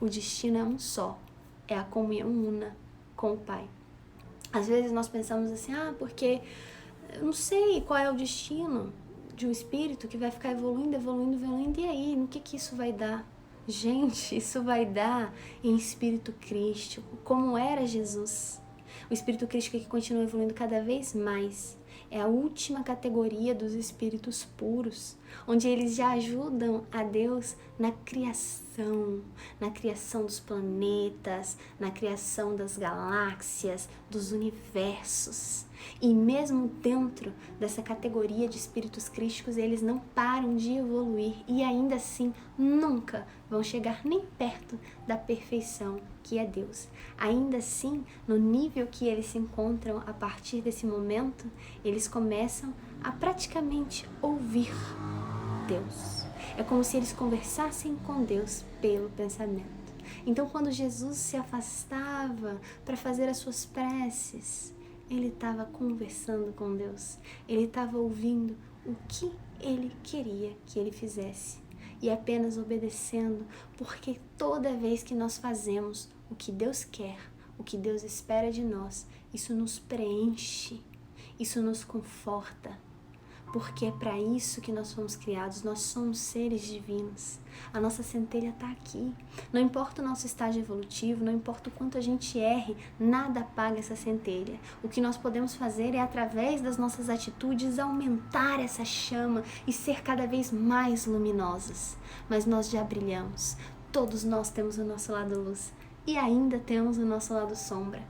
O destino é um só, é a comunhão una com o Pai. Às vezes nós pensamos assim, porque eu não sei qual é o destino de um espírito que vai ficar evoluindo, e aí, no que isso vai dar? Gente, isso vai dar em espírito crístico, como era Jesus. O espírito crístico que continua evoluindo cada vez mais. É a última categoria dos espíritos puros, onde eles já ajudam a Deus na criação dos planetas, na criação das galáxias, dos universos. E mesmo dentro dessa categoria de espíritos crísticos, eles não param de evoluir e ainda assim nunca vão chegar nem perto da perfeição que é Deus. Ainda assim, no nível que eles se encontram a partir desse momento, eles começam a praticamente ouvir Deus. É como se eles conversassem com Deus pelo pensamento. Então, quando Jesus se afastava para fazer as suas preces, ele estava conversando com Deus. Ele estava ouvindo o que ele queria que ele fizesse e apenas obedecendo, porque toda vez que nós fazemos o que Deus quer, o que Deus espera de nós, isso nos preenche, isso nos conforta, porque é para isso que nós fomos criados. Nós somos seres divinos. A nossa centelha está aqui. Não importa o nosso estágio evolutivo, não importa o quanto a gente erre, nada apaga essa centelha. O que nós podemos fazer é, através das nossas atitudes, aumentar essa chama e ser cada vez mais luminosas. Mas nós já brilhamos. Todos nós temos o nosso lado luz e ainda temos o nosso lado sombra.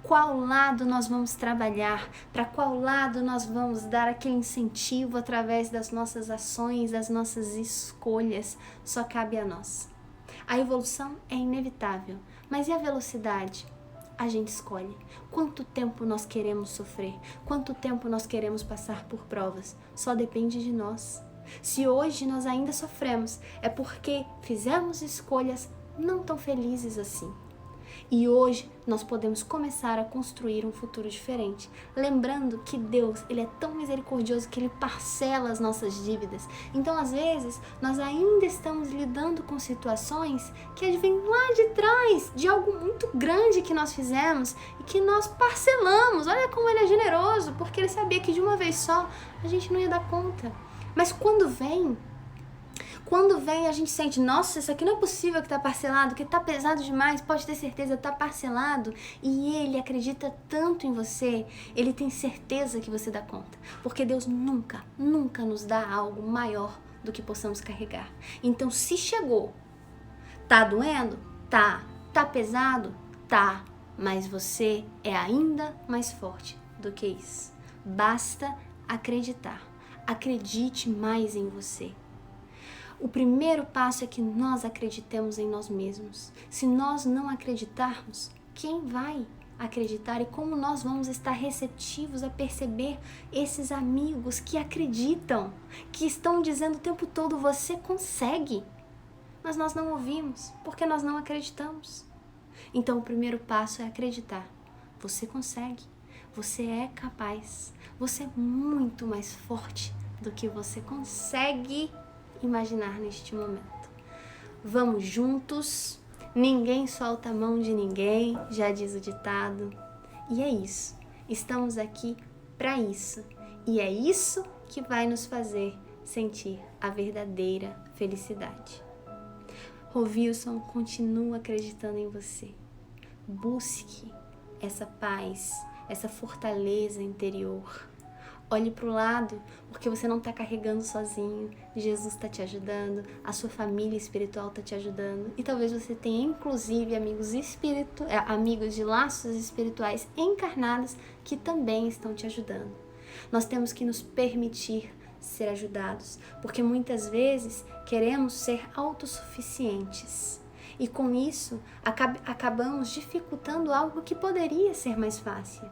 Qual lado nós vamos trabalhar? Para qual lado nós vamos dar aquele incentivo através das nossas ações, das nossas escolhas? Só cabe a nós. A evolução é inevitável, mas e a velocidade? A gente escolhe. Quanto tempo nós queremos sofrer? Quanto tempo nós queremos passar por provas? Só depende de nós. Se hoje nós ainda sofremos, é porque fizemos escolhas não tão felizes assim. E hoje nós podemos começar a construir um futuro diferente. Lembrando que Deus, ele é tão misericordioso que ele parcela as nossas dívidas. Então, às vezes, nós ainda estamos lidando com situações que advêm lá de trás, de algo muito grande que nós fizemos e que nós parcelamos. Olha como ele é generoso, porque ele sabia que de uma vez só a gente não ia dar conta. Mas quando vem a gente sente, nossa, isso aqui não é possível que tá parcelado, que tá pesado demais, pode ter certeza, tá parcelado. E ele acredita tanto em você, ele tem certeza que você dá conta. Porque Deus nunca nos dá algo maior do que possamos carregar. Então, se chegou, tá doendo? Tá. Tá pesado? Tá. Mas você é ainda mais forte do que isso. Basta acreditar. Acredite mais em você. O primeiro passo é que nós acreditemos em nós mesmos. Se nós não acreditarmos, quem vai acreditar? E como nós vamos estar receptivos a perceber esses amigos que acreditam, que estão dizendo o tempo todo, você consegue. Mas nós não ouvimos, porque nós não acreditamos. Então o primeiro passo é acreditar. Você consegue, você é capaz, você é muito mais forte do que você consegue imaginar neste momento. Vamos juntos, ninguém solta a mão de ninguém, já diz o ditado. E é isso, estamos aqui para isso. E é isso que vai nos fazer sentir a verdadeira felicidade. Rovilson, continua acreditando em você. Busque essa paz, essa fortaleza interior. Olhe para o lado, porque você não está carregando sozinho. Jesus está te ajudando, a sua família espiritual está te ajudando. E talvez você tenha, inclusive, amigos de laços espirituais encarnados que também estão te ajudando. Nós temos que nos permitir ser ajudados, porque muitas vezes queremos ser autossuficientes. E com isso, acabamos dificultando algo que poderia ser mais fácil,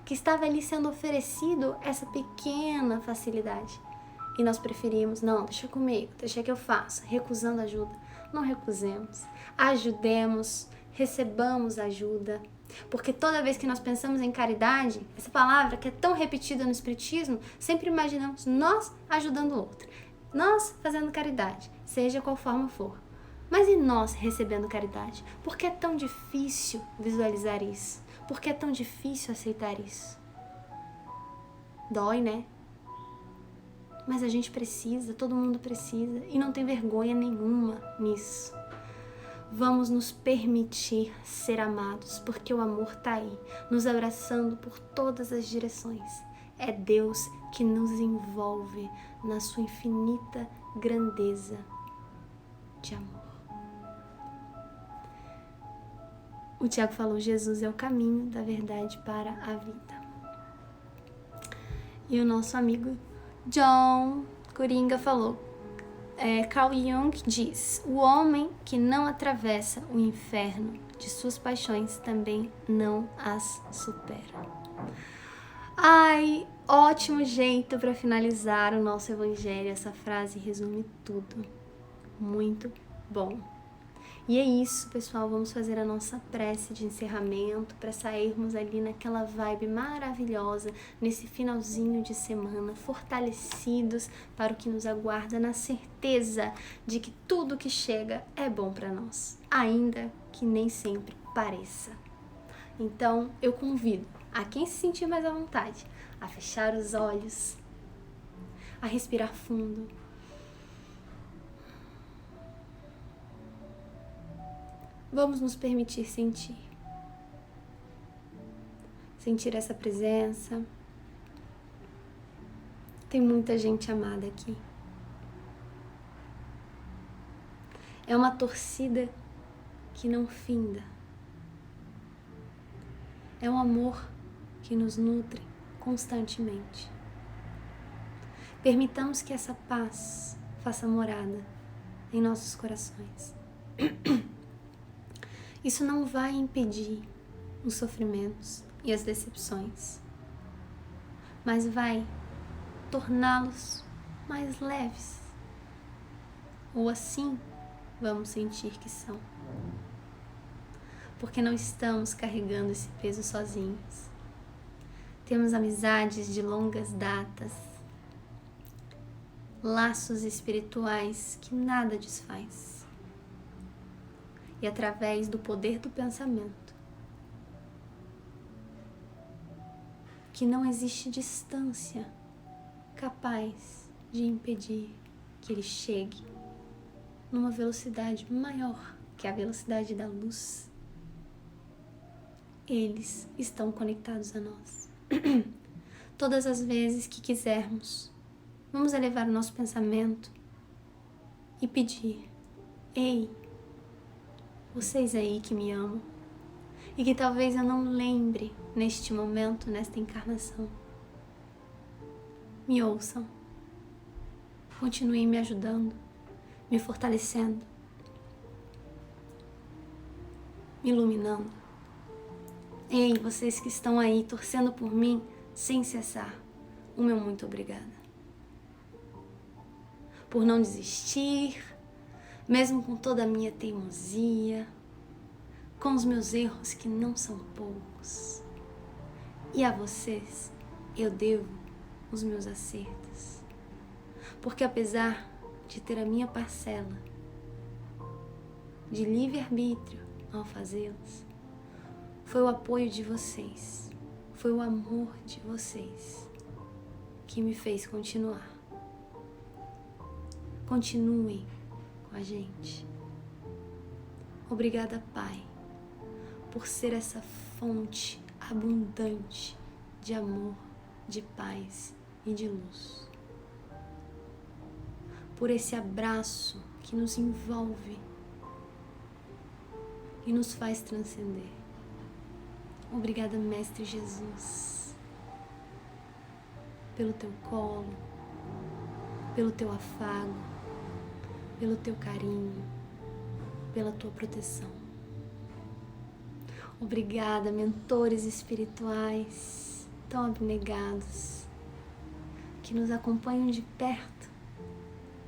que estava ali sendo oferecido essa pequena facilidade. E nós preferimos, não, deixa comigo, deixa que eu faça, recusando ajuda. Não recusemos, ajudemos, recebamos ajuda. Porque toda vez que nós pensamos em caridade, essa palavra que é tão repetida no Espiritismo, sempre imaginamos nós ajudando o outro, nós fazendo caridade, seja qual forma for. Mas e nós recebendo caridade? Por que é tão difícil visualizar isso? Por que é tão difícil aceitar isso? Dói, né? Mas a gente precisa, todo mundo precisa, e não tem vergonha nenhuma nisso. Vamos nos permitir ser amados, porque o amor está aí, nos abraçando por todas as direções. É Deus que nos envolve na sua infinita grandeza de amor. O Tiago falou, Jesus é o caminho da verdade para a vida. E o nosso amigo John Coringa falou, Carl Jung diz, o homem que não atravessa o inferno de suas paixões também não as supera. Ai, ótimo jeito para finalizar o nosso evangelho. Essa frase resume tudo. Muito bom. E é isso, pessoal, vamos fazer a nossa prece de encerramento para sairmos ali naquela vibe maravilhosa, nesse finalzinho de semana, fortalecidos para o que nos aguarda, na certeza de que tudo que chega é bom para nós, ainda que nem sempre pareça. Então, eu convido a quem se sentir mais à vontade, a fechar os olhos, a respirar fundo, vamos nos permitir sentir essa presença. Tem muita gente amada aqui. É uma torcida que não finda. É um amor que nos nutre constantemente. Permitamos que essa paz faça morada em nossos corações. Isso não vai impedir os sofrimentos e as decepções, mas vai torná-los mais leves, ou assim vamos sentir que são, porque não estamos carregando esse peso sozinhos. Temos amizades de longas datas, laços espirituais que nada desfaz. E através do poder do pensamento, que não existe distância capaz de impedir que ele chegue numa velocidade maior que a velocidade da luz. Eles estão conectados a nós. Todas as vezes que quisermos, vamos elevar o nosso pensamento e pedir, ei, vocês aí que me amam e que talvez eu não lembre neste momento, nesta encarnação, me ouçam, continuem me ajudando, me fortalecendo, me iluminando. Ei, vocês que estão aí torcendo por mim sem cessar, o meu muito obrigada. Por não desistir, mesmo com toda a minha teimosia, com os meus erros que não são poucos. E a vocês eu devo os meus acertos, porque apesar de ter a minha parcela de livre-arbítrio ao fazê-los, foi o apoio de vocês, foi o amor de vocês que me fez continuar. Continuem com a gente. Obrigada, Pai, por ser essa fonte abundante de amor, de paz e de luz. Por esse abraço que nos envolve e nos faz transcender. Obrigada, Mestre Jesus, pelo teu colo, pelo teu afago, pelo teu carinho, pela tua proteção. Obrigada, mentores espirituais tão abnegados, que nos acompanham de perto,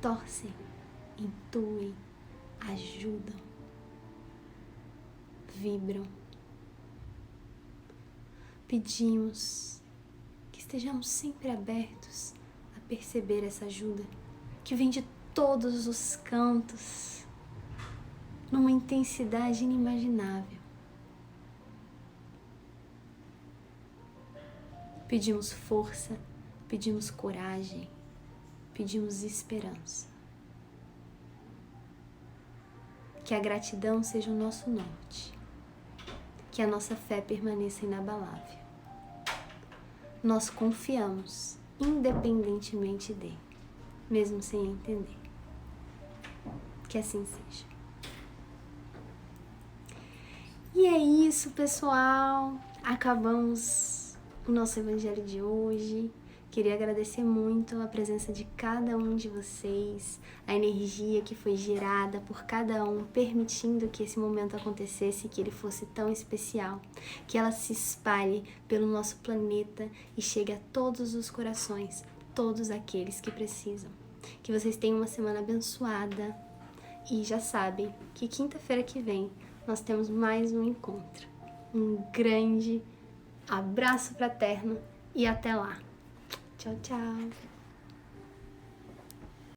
torcem, intuem, ajudam, vibram. Pedimos que estejamos sempre abertos a perceber essa ajuda que vem de todos os cantos, numa intensidade inimaginável. Pedimos força, pedimos coragem, pedimos esperança. Que a gratidão seja o nosso norte, que a nossa fé permaneça inabalável. Nós confiamos, independentemente de, mesmo sem entender. Que assim seja. E é isso, pessoal. Acabamos o nosso evangelho de hoje. Queria agradecer muito a presença de cada um de vocês, a energia que foi gerada por cada um, permitindo que esse momento acontecesse, que ele fosse tão especial, que ela se espalhe pelo nosso planeta e chegue a todos os corações, todos aqueles que precisam. Que vocês tenham uma semana abençoada e já sabem que quinta-feira que vem nós temos mais um encontro. Um grande abraço fraterno e até lá! Tchau, tchau!